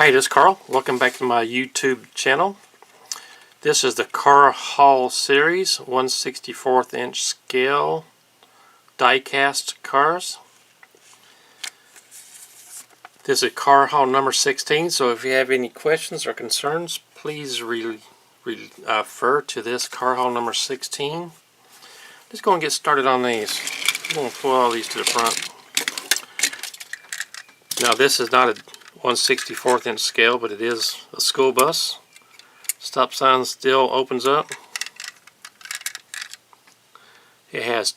Hi, this is Carl. Welcome back to my YouTube channel. This is the Car Haul series, 1/64 inch scale die-cast cars. This is Car Haul number 16, so if you have any questions or concerns, please refer to this Car Haul number 16. Let's go and get started on these. I'm going to pull all these to the front. Now this is not a 1/64 inch scale, but it is a school bus. Stop sign still opens up. It has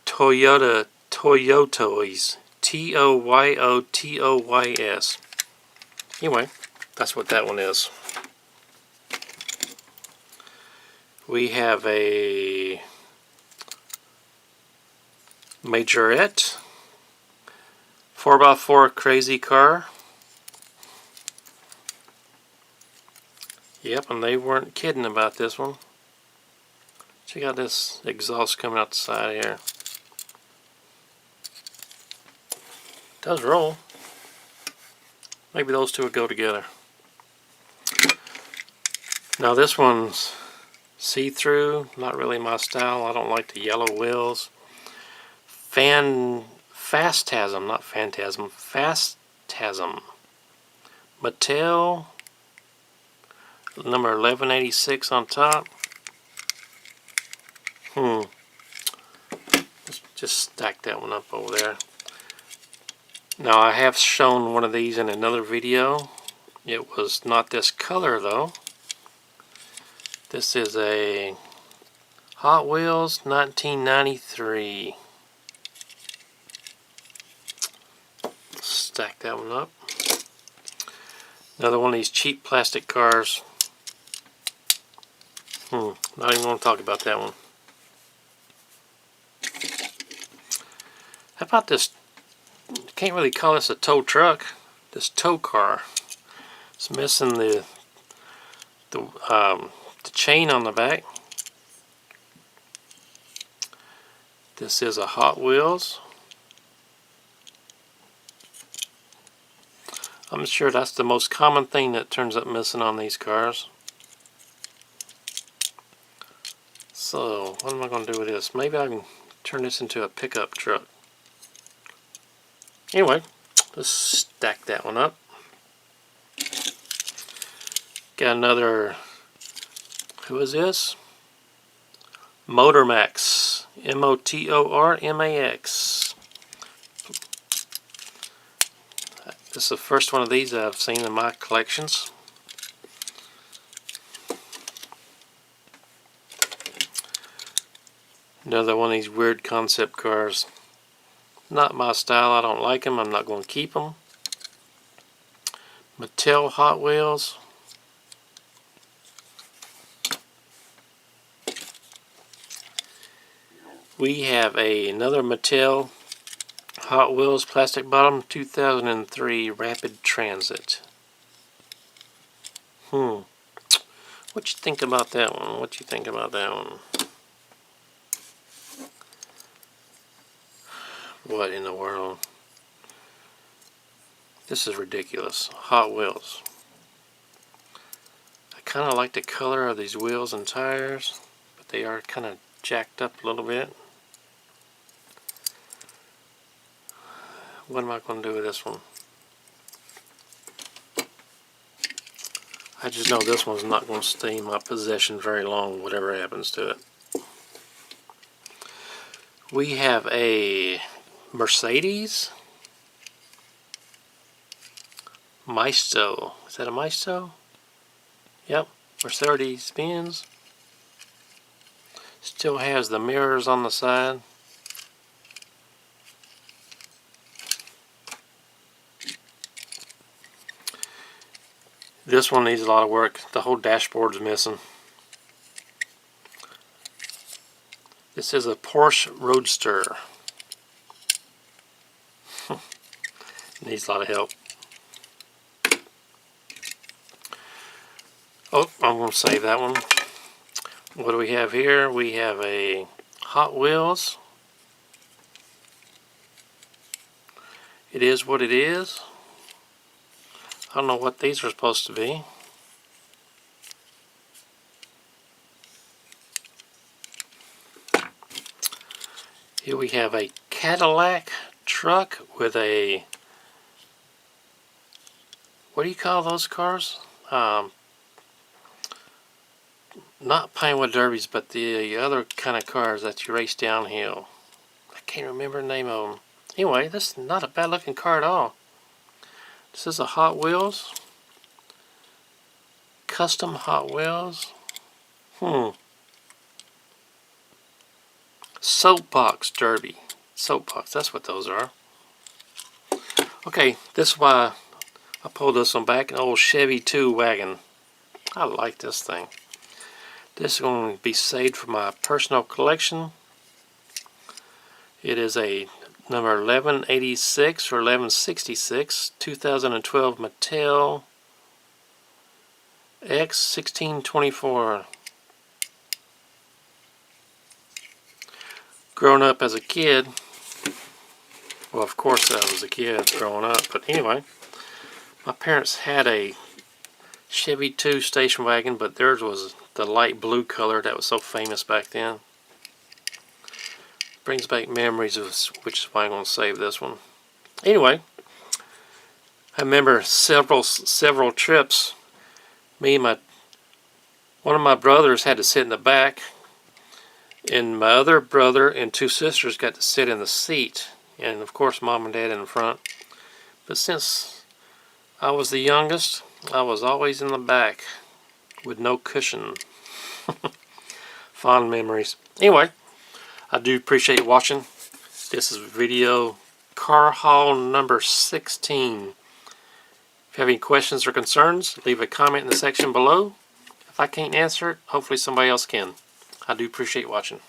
Toyotoys, Toyotoys. Anyway, that's what that one is. We have a majorette 4x4 crazy car. Yep, and they weren't kidding about this one. Check out this exhaust coming out the side here. It does roll. Maybe those two would go together. Now this one's see-through, not really my style. I don't like the yellow wheels. Phantasm, not Phantasm, Phantasm. Mattel, number 1186 on top. Let's just stack that one up over there. Now I have shown one of these in another video. It was not this color though. This is a Hot Wheels 1993. Stack that one up. Another one of these cheap plastic cars. Not even going to talk about that one. How about this? Can't really call this a tow truck. This tow car. It's missing the chain on the back. This is a Hot Wheels. I'm sure that's the most common thing that turns up missing on these cars. So, what am I going to do with this? Maybe I can turn this into a pickup truck. Anyway, let's stack that one up. Got another, who is this? Motormax. Motormax. This is the first one of these that I've seen in my collections. Another one of these weird concept cars. Not my style. I don't like them. I'm not going to keep them. Mattel Hot Wheels. We have another Mattel Hot Wheels plastic bottom 2003 Rapid Transit. What you think about that one? What you think about that one? What in the world? This is ridiculous. Hot Wheels. I kind of like the color of these wheels and tires, but they are kind of jacked up a little bit. What am I going to do with this one? I just know this one's not going to stay in my possession very long, whatever happens to it. We have a Mercedes Maisto. Is that a Maisto? Yep, Mercedes-Benz. Still has the mirrors on the side. This one needs a lot of work. The whole dashboard's missing. This is a Porsche Roadster. Needs a lot of help. Oh, I'm going to save that one. What do we have here? We have a Hot Wheels. It is what it is. I don't know what these are supposed to be. Here we have a Cadillac truck with a, what do you call those cars? Not Pinewood Derbies, but the other kind of cars that you race downhill. I can't remember the name of them. Anyway, this is not a bad looking car at all. This is a Hot Wheels. Custom Hot Wheels. Soapbox Derby. Soapbox, that's what those are. Okay, this is why I pulled this one back. An old Chevy 2 wagon. I like this thing. This is going to be saved for my personal collection. It is a number 1186 or 1166, 2012 Mattel X1624. Growing up as a kid, well, of course I was a kid growing up, but anyway, my parents had a Chevy 2 station wagon, but theirs was the light blue color that was so famous back then. Brings back memories of which is why I'm going to save this one. Anyway, I remember several trips. Me and one of my brothers had to sit in the back, and my other brother and two sisters got to sit in the seat, and of course mom and dad in the front. But since I was the youngest, I was always in the back with no cushion. Fond memories. Anyway, I do appreciate watching. This is video car haul number 16. If you have any questions or concerns, leave a comment in the section below. If I can't answer it, hopefully somebody else can. I do appreciate watching.